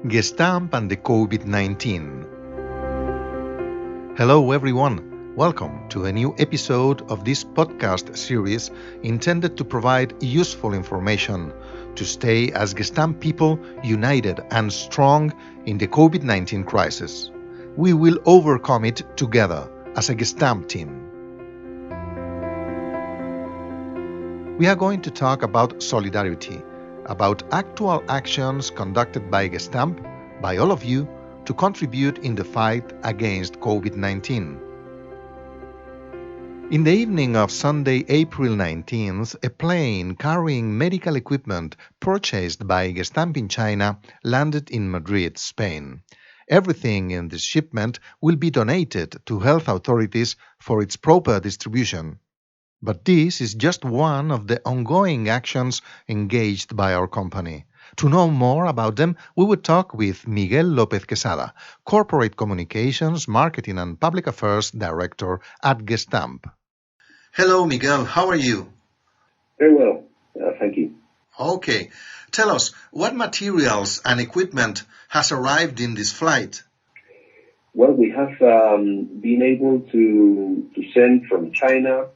Gestamp and the COVID-19. Hello everyone, welcome to a new episode of this podcast series intended to provide useful information to stay as Gestamp people united and strong in the COVID-19 crisis. We will overcome it together as a Gestamp team. We are going to talk about solidarity, about actual actions conducted by Gestamp, by all of you, to contribute in the fight against COVID-19. In the evening of Sunday, April 19th, a plane carrying medical equipment purchased by Gestamp in China landed in Madrid, Spain. Everything in this shipment will be donated to health authorities for its proper distribution. But this is just one of the ongoing actions engaged by our company. To know more about them, we will talk with Miguel López-Quesada, Corporate Communications, Marketing and Public Affairs Director at Gestamp. Hello, Miguel. How are you? Very well. Thank you. Okay. Tell us, what materials and equipment has arrived in this flight? Well, we have been able to send from China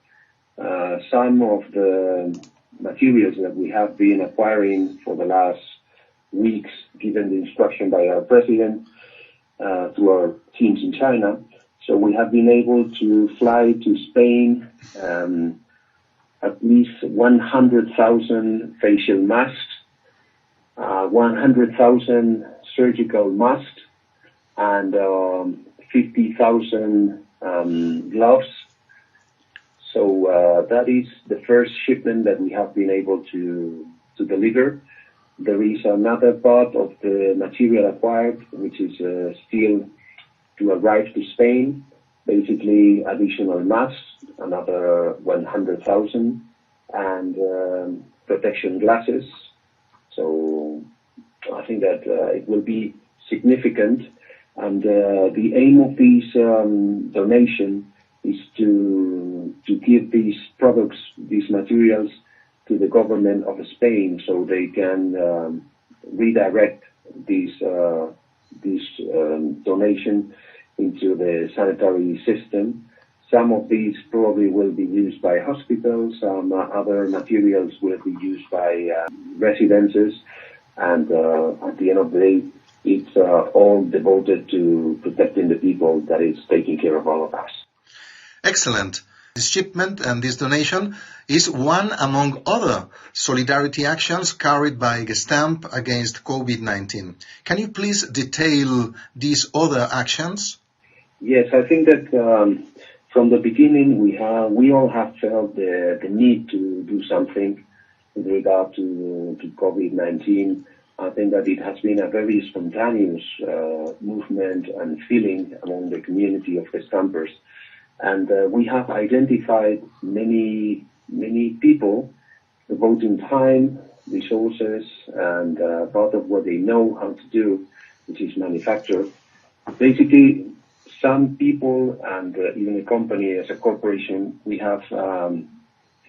some of the materials that we have been acquiring for the last weeks, given the instruction by our president to our teams in China. So we have been able to fly to Spain at least 100,000 facial masks, 100,000 surgical masks, and 50,000 gloves. So that is the first shipment that we have been able to deliver. There is another part of the material acquired, which is still to arrive to Spain. Basically, additional masks, another 100,000, and protection glasses. So I think that it will be significant. And the aim of this donation is to give these products, these materials, to the government of Spain so they can redirect this donation into the sanitary system. Some of these probably will be used by hospitals, some other materials will be used by residences, and at the end of the day, it's all devoted to protecting the people that is taking care of all of us. Excellent. This shipment and this donation is one among other solidarity actions carried by Gestamp against COVID-19. Can you please detail these other actions? Yes, I think that from the beginning we all have felt the need to do something with regard to COVID-19. I think that it has been a very spontaneous movement and feeling among the community of Gestampers. And we have identified many people devoting time, resources, and part of what they know how to do, which is manufacture. Basically, some people and even a company as a corporation, we have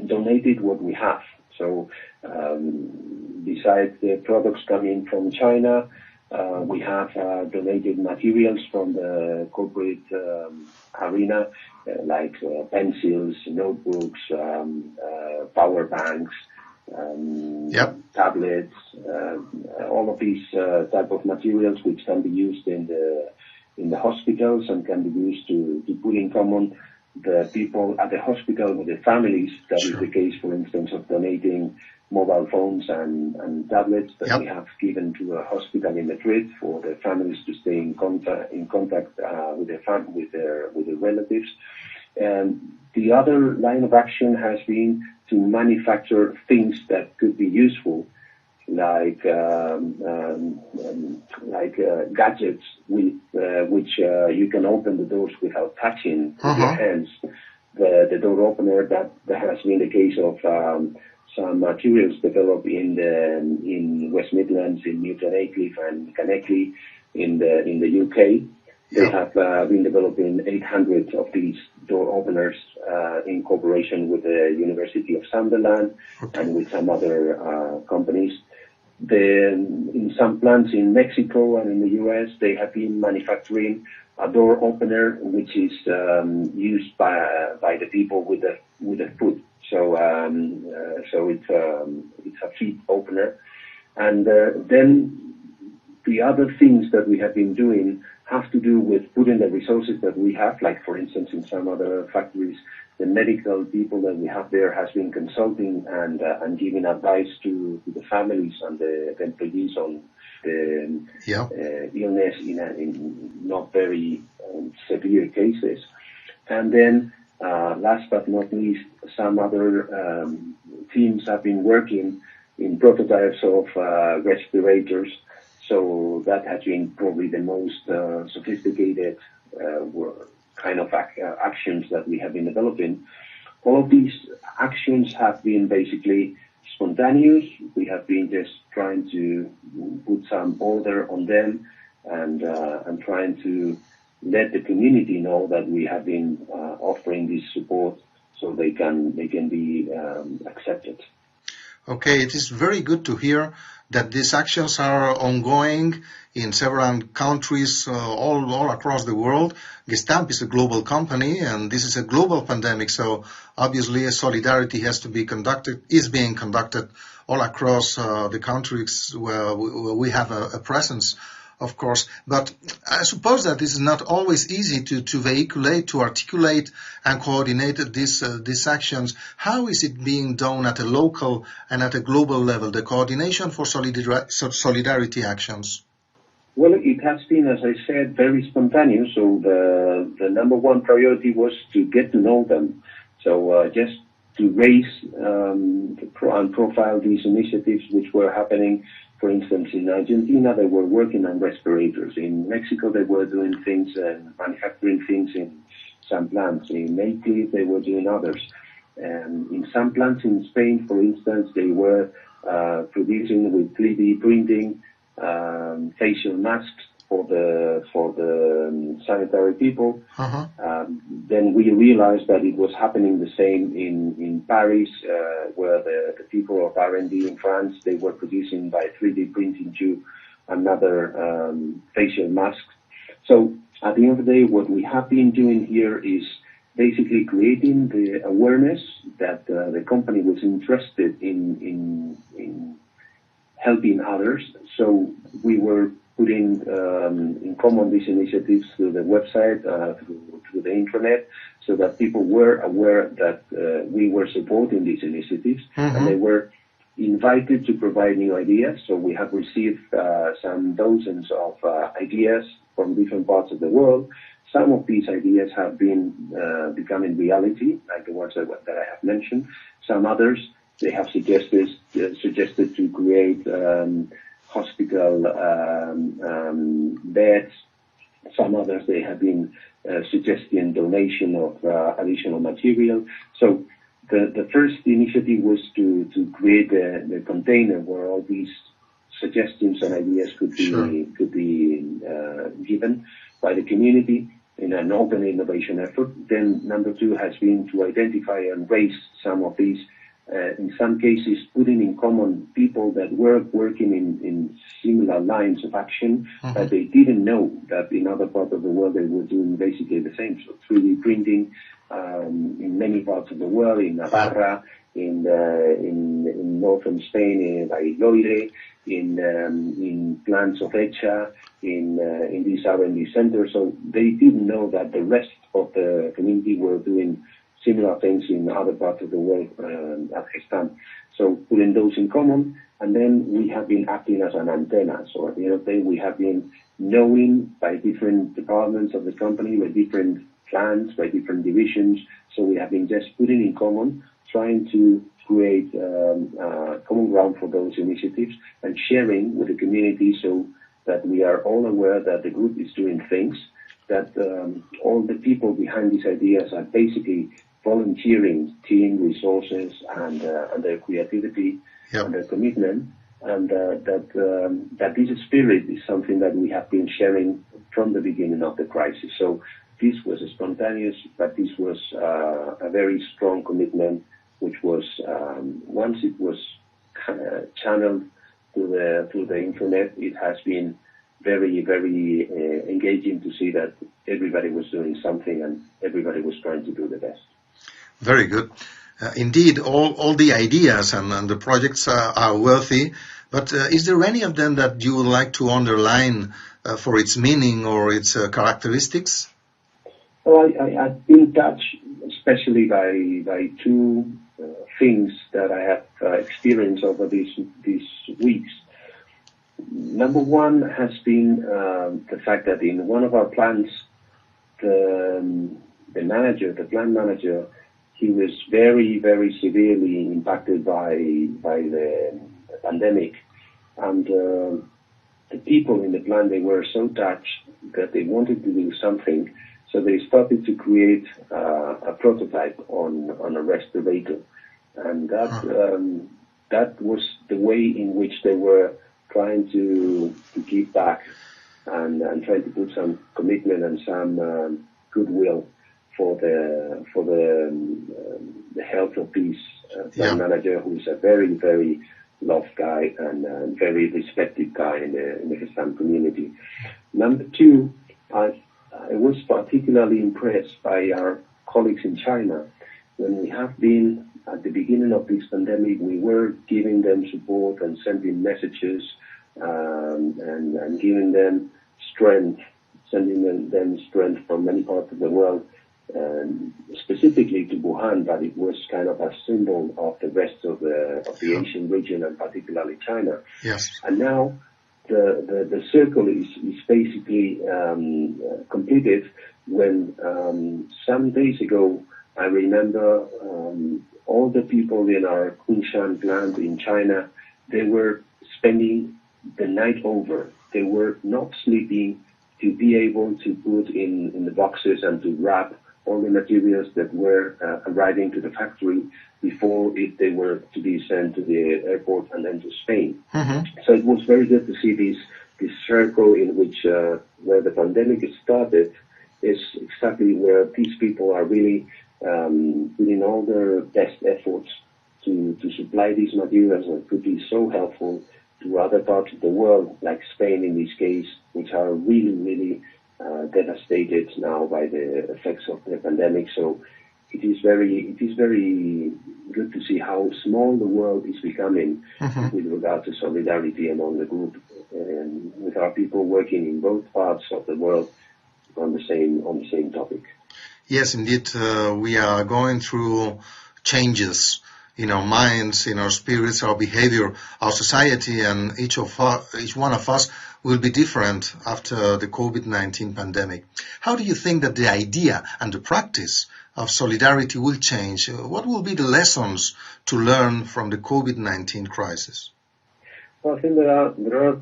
donated what we have. So besides the products coming from China, we have donated materials from the corporate arena, like pencils, notebooks, power banks, tablets, all of these type of materials which can be used in the hospitals and can be used to put in common the people at the hospital with the families. That is the case, for instance, of donating mobile phones and tablets that we have given to a hospital in Madrid for the families to stay in contact with their relatives. And the other line of action has been to manufacture things that could be useful, like gadgets with which you can open the doors without touching with your hands. The door opener, that has been the case of some materials developed in West Midlands, in Newton Aycliffe and Caneckley in the UK. They have been developing 800 of these door openers in cooperation with the University of Sunderland and with some other companies. in some plants in Mexico and in the US, they have been manufacturing a door opener, which is used by the people with the foot. So it's a feet opener, and then the other things that we have been doing have to do with putting the resources that we have, like for instance in some other factories, the medical people that we have there has been consulting and giving advice to the families and the employees on the illness in not very severe cases. And then last but not least, some other teams have been working in prototypes of respirators. So that has been probably the most sophisticated kind of actions that we have been developing. All of these actions have been basically spontaneous. We have been just trying to put some order on them and trying to let the community know that we have been offering this support so they can be accepted. Okay, it is very good to hear that these actions are ongoing in several countries all across the world. Gestamp is a global company, and this is a global pandemic, so obviously solidarity is being conducted all across the countries where we have a presence, of course. But I suppose that this is not always easy to vehiculate, to articulate and coordinate these actions. How is it being done at a local and at a global level, the coordination for solidarity actions? Well, it has been, as I said, very spontaneous. So the number one priority was to get to know them. So just to raise and profile these initiatives which were happening. For instance, in Argentina, they were working on respirators. In Mexico, they were doing things and manufacturing things in some plants. In Italy, they were doing others. In some plants in Spain, for instance, they were producing with 3D printing facial masks for the sanitary people. Then we realized that it was happening the same in Paris, where the people of R&D in France, they were producing by 3D printing too another facial mask. So at the end of the day, what we have been doing here is basically creating the awareness that the company was interested in helping others. So we were putting in common these initiatives through the website, through the intranet, so that people were aware that we were supporting these initiatives, and they were invited to provide new ideas. So we have received some dozens of ideas from different parts of the world. Some of these ideas have been becoming reality, like the ones that I have mentioned. Some others, they have suggested to create hospital beds. Some others, they have been suggesting donation of additional material. So the first initiative was to create the container where all these suggestions and ideas could be given by the community in an open innovation effort. Then number two has been to identify and raise some of these, in some cases putting in common people that were working in similar lines of action, but they didn't know that in other parts of the world they were doing basically the same. So 3D printing in many parts of the world, in Navarra, in northern Spain, in Valladolid, in plants of ECHA, in these R&D centers. So they didn't know that the rest of the community were doing similar things in other parts of the world at Gestamp. So putting those in common, and then we have been acting as an antenna. So at the end of the day, we have been knowing by different departments of the company, by different plants, by different divisions. So we have been just putting in common, trying to create common ground for those initiatives and sharing with the community so that we are all aware that the group is doing things, that all the people behind these ideas are basically volunteering team resources and their creativity and their commitment, and that this spirit is something that we have been sharing from the beginning of the crisis. So this was spontaneous, but this was a very strong commitment, which was, once it was channeled through the internet, it has been very, very engaging to see that everybody was doing something and everybody was trying to do the best. Very good. Indeed, all the ideas and the projects are worthy, but is there any of them that you would like to underline for its meaning or its characteristics? Well, I've been touched especially by two things that I have experienced over these weeks. Number one has been the fact that in one of our plants, the plant manager, he was very, very severely impacted by the pandemic, and the people in the plant, they were so touched that they wanted to do something, so they started to create a prototype on a respirator, and that was the way in which they were trying to give back and trying to put some commitment and some goodwill for the health of this plant manager, who is a very, very loved guy and very respected guy in the Gestamp community. Number two, I was particularly impressed by our colleagues in China. When we have been at the beginning of this pandemic, we were giving them support and sending messages and giving them strength, sending them strength from many parts of the world, specifically to Wuhan, but it was kind of a symbol of the rest of the Asian region and particularly China. Yes. And now the circle is basically completed when some days ago I remember all the people in our Kunshan plant in China, they were spending the night over. They were not sleeping to be able to put in the boxes and to wrap all the materials that were arriving to the factory before they were to be sent to the airport and then to Spain. Mm-hmm. So it was very good to see this circle in which where the pandemic started is exactly where these people are really putting all their best efforts to supply these materials that could be so helpful to other parts of the world, like Spain in this case, which are really, really devastated now by the effects of the pandemic. So it is very good to see how small the world is becoming with regard to solidarity among the group, and with our people working in both parts of the world on the same topic. Yes, indeed, we are going through changes in our minds, in our spirits, our behavior, our society, and each one of us will be different after the COVID-19 pandemic. How do you think that the idea and the practice of solidarity will change? What will be the lessons to learn from the COVID-19 crisis? Well, I think there are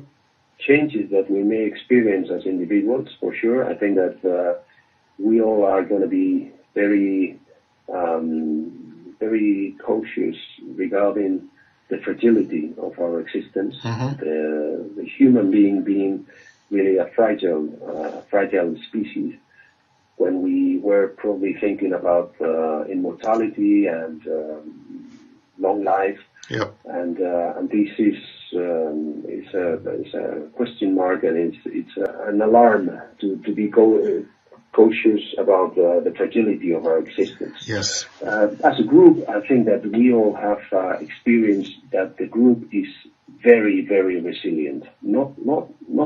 changes that we may experience as individuals, for sure. I think that we all are going to be very cautious regarding the fragility of our existence, the human being really a fragile species. When we were probably thinking about immortality and long life, and this is a question mark, and it's an alarm to be cautious about the fragility of our existence. Yes. As a group, I think that we all have experienced that the group is very, very resilient. Not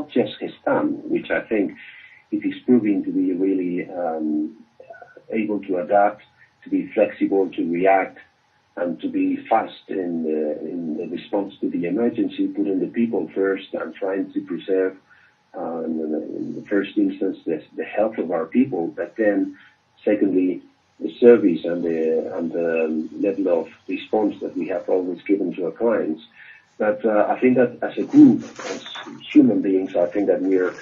just Gestamp, which I think it is proving to be really able to adapt, to be flexible, to react, and to be fast in the response to the emergency, putting the people first and trying to preserve in the first instance the health of our people, but then secondly the service and the level of response that we have always given to our clients. But I think that as a group, as human beings, I think that we are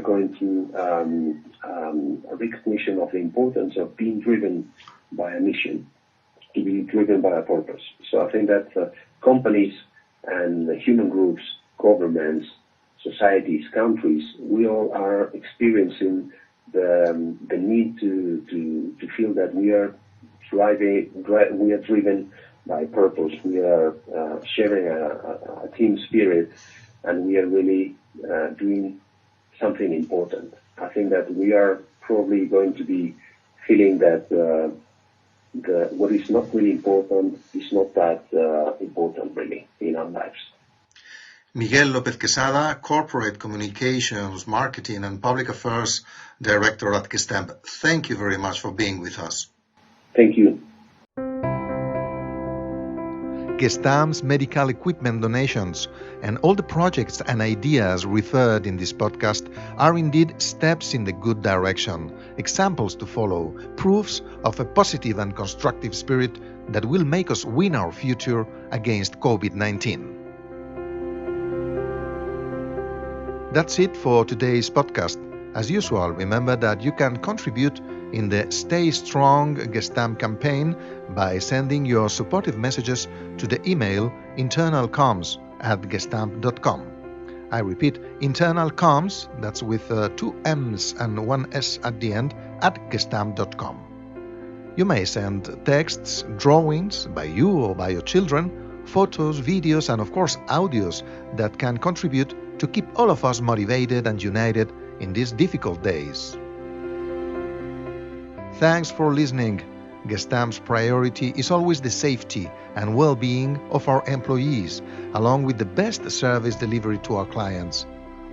going through a recognition of the importance of being driven by a mission, to be driven by a purpose. So I think that companies and human groups, governments, societies, countries, we all are experiencing the need to feel that we are driven by purpose. We are sharing a team spirit, and we are really doing something important. I think that we are probably going to be feeling that what is not really important is not that important really in our lives. Miguel López-Quesada, Corporate Communications, Marketing and Public Affairs Director at Gestamp. Thank you very much for being with us. Thank you. Gestamp's medical equipment donations and all the projects and ideas referred in this podcast are indeed steps in the good direction, examples to follow, proofs of a positive and constructive spirit that will make us win our future against COVID-19. That's it for today's podcast. As usual, remember that you can contribute in the Stay Strong Gestamp campaign by sending your supportive messages to the email internalcomms@gestamp.com. I repeat, internalcomms, that's with 2 M's and 1 S at the end, at gestamp.com. You may send texts, drawings by you or by your children, photos, videos, and of course audios that can contribute to keep all of us motivated and united in these difficult days. Thanks for listening. Gestamp's priority is always the safety and well-being of our employees, along with the best service delivery to our clients.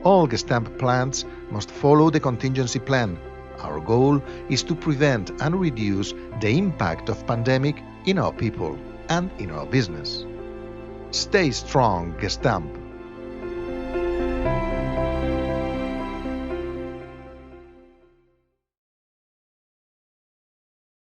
All Gestamp plants must follow the contingency plan. Our goal is to prevent and reduce the impact of pandemic in our people and in our business. Stay strong, Gestamp.